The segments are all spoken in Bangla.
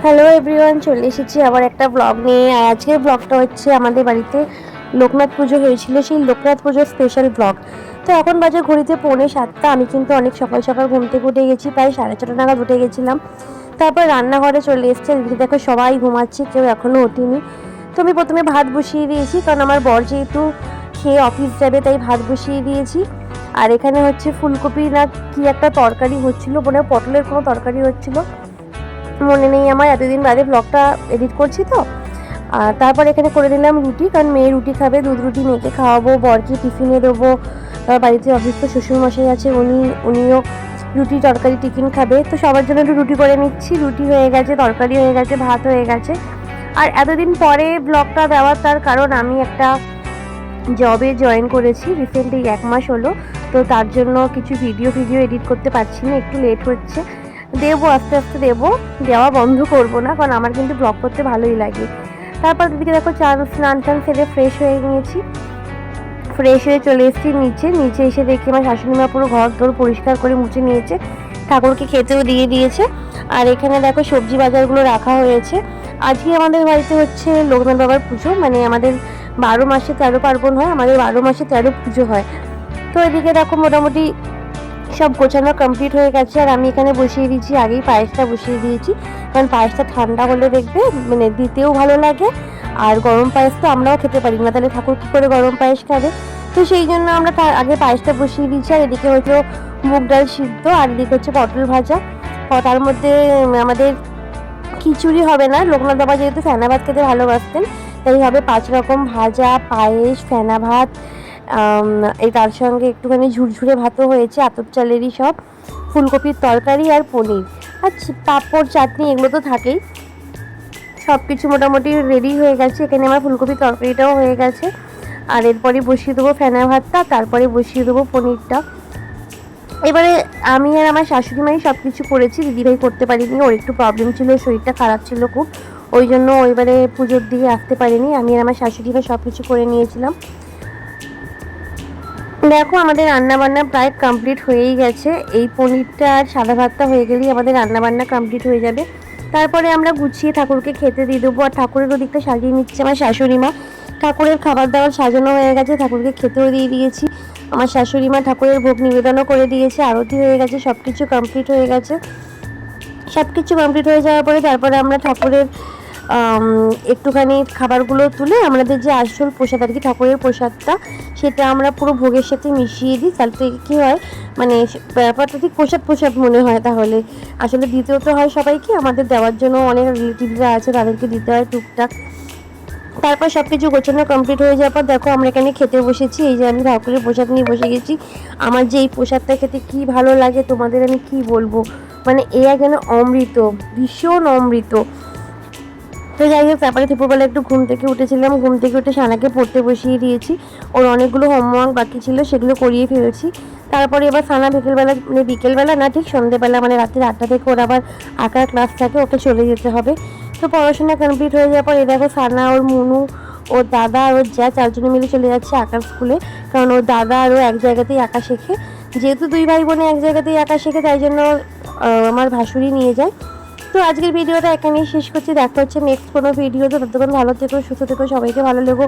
হ্যালো এভরিওয়ান, চলে এসেছি আবার একটা ব্লগ নিয়ে। আর আজকের ব্লগটা হচ্ছে আমাদের বাড়িতে লোকনাথ পুজো হয়েছিল, সেই লোকনাথ পুজোর স্পেশাল ব্লগ। তো এখন বাজে ঘড়িতে 6:45। আমি কিন্তু অনেক সকাল সকাল ঘুম থেকে উঠে গেছি, প্রায় 6:30 নাগাদ উঠে গেছিলাম। তারপর রান্নাঘরে চলে এসেছে, দেখো সবাই ঘুমাচ্ছে, কেউ এখনও ওঠেনি। তো আমি প্রথমে ভাত বসিয়ে দিয়েছি, কারণ আমার বর যেহেতু খেয়ে অফিস যাবে, তাই ভাত বসিয়ে দিয়েছি। আর এখানে হচ্ছে ফুলকপি না কি একটা তরকারি হচ্ছিল, মনে হয় পটলের কোনো তরকারি হচ্ছিল, মনে নেই আমার, এতদিন বাদে ব্লগটা এডিট করছি তো। আর তারপর এখানে করে দিলাম রুটি, কারণ মেয়ে রুটি খাবে, দুধ রুটি মেয়েকে খাওয়াবো, বরকে টিফিনে দেবো। বাড়িতে অসুস্থ শ্বশুরমশাই আছে, উনিও রুটি তরকারি টিফিন খাবে, তো সবার জন্য একটু রুটি করে নিচ্ছি। রুটি হয়ে গেছে, তরকারি হয়ে গেছে, ভাত হয়ে গেছে। আর এতদিন পরে ব্লগটা দেওয়ার তার কারণ, আমি একটা জবে জয়েন করেছি রিসেন্টলি, 1 মাস হলো। তো তার জন্য কিছু ভিডিও এডিট করতে পারছি না, একটু লেট হচ্ছে। দেবো, আস্তে আস্তে দেবো, দেওয়া বন্ধ করব না, কারণ আমার কিন্তু ব্লগ করতে ভালোই লাগে। তারপর দিদিকে দেখো স্নান সেরে ফ্রেশ হয়ে নিয়েছি, ফ্রেশ হয়ে চলে এসেছি নিচে এসে দেখি আমার শাশুড়িমা পুরো ঘর দোর পরিষ্কার করে মুছে নিয়েছে, ঠাকুরকে খেতেও দিয়ে দিয়েছে। আর এখানে দেখো সবজি বাজারগুলো রাখা হয়েছে। আজকে আমাদের বাড়িতে হচ্ছে লোকনাথ বাবার পুজো, মানে আমাদের 12 মাসে 13 পার্বণ হয়, আমাদের 12 মাসে 13 পুজো হয়। তো এদিকে দেখো মোটামুটি সব গোছানো কমপ্লিট হয়ে গেছে। আর আমি এখানে বসিয়ে দিয়েছি, আগেই পায়েসটা বসিয়ে দিয়েছি, কারণ পায়েসটা ঠান্ডা হলে দেখবে মানে দিতেও ভালো লাগে। আর গরম পায়েস তো আমরাও খেতে পারি না, তাহলে ঠাকুর কী করে গরম পায়েস খাবে? তো সেই জন্য আমরা আগে পায়েসটা বসিয়ে দিয়েছি। আর এদিকে হয়তো মুগ ডাল সিদ্ধ, আর এদিকে হচ্ছে পটল ভাজা। তার মধ্যে আমাদের খিচুড়ি হবে না, লোকনাথ বাবা যেহেতু ফেনা ভাত খেতে ভালোবাসতেন, তাই হবে 5 রকম ভাজা, পায়েস, ফেনা ভাত, এই তার সঙ্গে একটুখানি ঝুরঝুরে ভাতও হয়েছে, আতপ চালেরই সব, ফুলকপির তরকারি আর পনির, আর পাঁপড় চাটনি, এগুলো তো থাকেই। সব কিছু মোটামুটি রেডি হয়ে গেছে। এখানে আমার ফুলকপির তরকারিটাও হয়ে গেছে। আর এরপরে বসিয়ে দেবো ফেনা ভাতটা, তারপরে বসিয়ে দেবো পনিরটা। এবারে আমি আর আমার শাশুড়ি মাই সব কিছু করেছি, দিদিভাই করতে পারিনি, ওর একটু প্রবলেম ছিল, শরীরটা খারাপ ছিল খুব, ওই জন্য এবারে পুজোর দিকে আসতে পারিনি। আমি আর আমার শাশুড়ি মাই সব কিছু করে নিয়েছিলাম। দেখো আমাদের রান্নাবান্না প্রায় কমপ্লিট হয়েই গেছে, এই পনিরটা আর সাদা ভাতটা হয়ে গেলেই আমাদের রান্নাবান্না কমপ্লিট হয়ে যাবে। তারপরে আমরা গুছিয়ে ঠাকুরকে খেতে দিয়ে দেবো। আর ঠাকুরের ওদিকটা সাজিয়ে নিচ্ছে আমার শাশুড়ি মা, ঠাকুরের খাবার দাবার সাজানো হয়ে গেছে, ঠাকুরকে খেতেও দিয়ে দিয়েছি। আমার শাশুড়ি মা ঠাকুরের ভোগ নিবেদনও করে দিয়েছে, আরতি হয়ে গেছে, সব কিছু কমপ্লিট হয়ে গেছে। সব কিছু কমপ্লিট হয়ে যাওয়ার পরে তারপরে আমরা ঠাকুরের একটুখানি খাবারগুলো তুলে আমাদের যে আসল প্রসাদ আর কি, ঠাকুরের প্রসাদটা, সেটা আমরা পুরো ভোগের সাথে মিশিয়ে দিই। তার থেকে কী হয়, মানে ব্যাপারটা ঠিক প্রসাদ মনে হয়। তাহলে আসলে দিতেও তো হয় সবাইকে, আমাদের দেওয়ার জন্য অনেক রিলেটিভরা আছে, তাদেরকে দিতে হয় টুকটাক। তারপর সব কিছু গোছানো কমপ্লিট হয়ে যাওয়ার পর দেখো আমরা এখানে খেতে বসেছি। এই যে আমি ঠাকুরের প্রসাদ নিয়ে বসে গেছি। আমার যে এই প্রসাদটা খেতে কী ভালো লাগে তোমাদের আমি কি বলবো, মানে এ যেন অমৃত, ভীষণ অমৃত। তো যাই হোক, তারপরে দুপুরবেলা একটু ঘুম থেকে উঠেছিলাম, ঘুম থেকে উঠে সানাকে পড়তে বসিয়ে দিয়েছি। ওর অনেকগুলো হোমওয়ার্ক বাকি ছিল, সেগুলো করিয়ে ফেলেছি। তারপরে এবার সানা বিকেলবেলা না, ঠিক সন্ধ্যেবেলা, মানে রাত্রি 8টা থেকে ওর আবার আঁকার ক্লাস থাকে, ওকে চলে যেতে হবে। তো পড়াশোনা কমপ্লিট হয়ে যাওয়ার পর এ দেখো সানা, ওর মুনু, ওর দাদা আর ওর যা, 4 জনে মিলে চলে যাচ্ছে আঁকার স্কুলে, কারণ ওর দাদা আর ও এক জায়গাতেই আঁকা শেখে। যেহেতু 2 ভাই বোনে এক জায়গাতেই আঁকা শেখে, তাই জন্য আমার ভাসুরই নিয়ে যায়। তো আজকের ভিডিওটা এখানেই শেষ করছি, দেখা হচ্ছে নেক্সট কোনো ভিডিওতে। ততক্ষণ ভালো থেকো, সুস্থ থেকো, সবাইকে ভালো লেগো।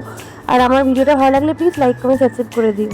আর আমার ভিডিওটা ভালো লাগলে প্লিজ লাইক কমেন্ট সাবস্ক্রাইব করে দিও।